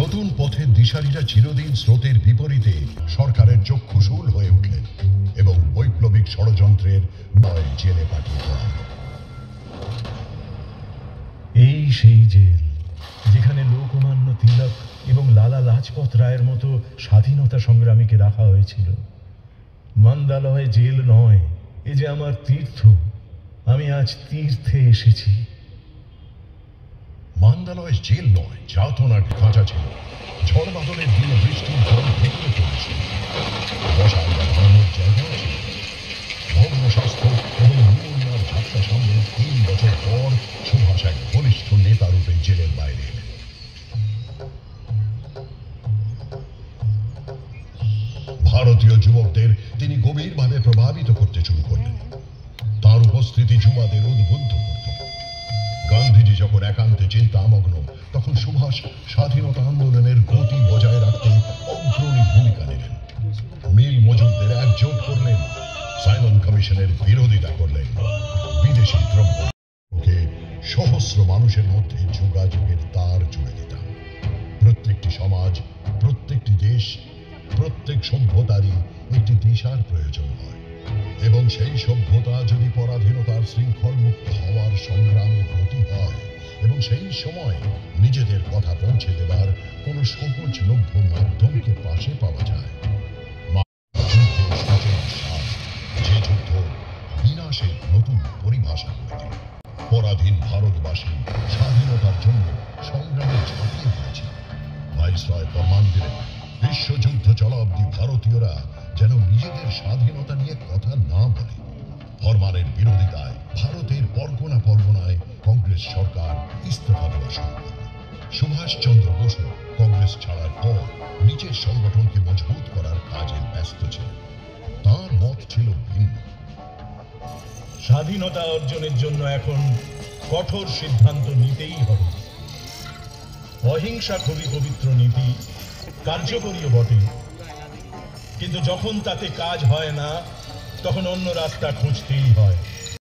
নতুন পথের দিশারীরা চিরদিন স্রোতের বিপরীতে সরকারের চক্ষুশূল হয়ে উঠলেন এবং বৈপ্লবিক ষড়যন্ত্রের নয় জেলে পাঠিয়ে দেওয়া হল। এই সেই জেল যেখানে লোকমান্য তিলক এবং লালা লাজপত রায়ের মতো স্বাধীনতা সংগ্রামীকে রাখা হয়েছিল। মান্দালয় জেল নয়, এ যে আমার তীর্থ। আমি আজ তীর্থে এসেছি। মান্দালয় জেল নয়, যাতনার খাঁচা ছিল। ঝড় বাদলের দিনে বৃষ্টির জল ভেতরে চলেছিল। বসার বা দাঁড়ানোর জায়গা ছিল। ভগ্ন স্বাস্থ্য এবং নিউমোনিয়ার ঝাপসা সামনে 3 বছর পর সুভাষ এক বলিষ্ঠ নেতা রূপে জেলের বাইরে এলেন। ভারতীয় যুবকদের তিনি গভীরভাবে প্রভাবিত করতে শুরু করলেন। তার উপস্থিতি যুবাদের উদ্বুদ্ধ করত। গান্ধীজি যখন একান্তে চিন্তামগ্ন, তখন সুভাষ স্বাধীনতা আন্দোলনের গতি বজায় রাখতে অগ্রণী ভূমিকা নিলেন। মিল মজুরদের একজোট করলেন, সাইমন কমিশনের বিরোধিতা করলেন, বিদেশি দ্রব্যকে সহস্র মানুষের মধ্যে যোগাযোগের তার জুড়ে দিতাম। প্রত্যেকটি সমাজ, প্রত্যেকটি দেশ, প্রত্যেক সভ্যতারই একটি দিশার প্রয়োজন হয়, এবং সেই সভ্যতা যদি পরাধীনতার শৃঙ্খল মুক্ত হওয়ার সংগ্রামে ব্রতী হয় এবং সেই সময় নিজেদের কথা পৌঁছে দেবার কোনো সহজলভ্য মাধ্যমকে পাশে পাওয়া যায়, যুদ্ধের সূচনার সাথ, যে যুদ্ধ বিনাশের নতুন পরিভাষা করে দিল। পরাধীন ভারতবাসী স্বাধীনতার জন্য সংগ্রামে ঝাঁপিয়ে পড়েছে। ভাইসরয় ফরমান দিলেন, বিশ্বযুদ্ধ চলা অবধি ভারতীয়রা যেন নিজেদের স্বাধীনতা নিয়ে কথা না বলে। ফরমানের বিরোধিতায় ভারতের পরগনা পরগনায় কংগ্রেস সরকার ইস্তফা দেওয়া শুরু করল। সুভাষচন্দ্র বসু কংগ্রেস ছাড়ার পর নিজের সংগঠনকে মজবুত করার কাজে ব্যস্ত ছিলেন। তার মত ছিল ভিন্ন। স্বাধীনতা অর্জনের জন্য এখন কঠোর সিদ্ধান্ত নিতেই হবে। অহিংসা খুবই পবিত্র নীতি, কার্যকরীও বটে, কিন্তু যখন তাতে কাজ হয় না, তখন অন্য রাস্তা খুঁজতেই হয়।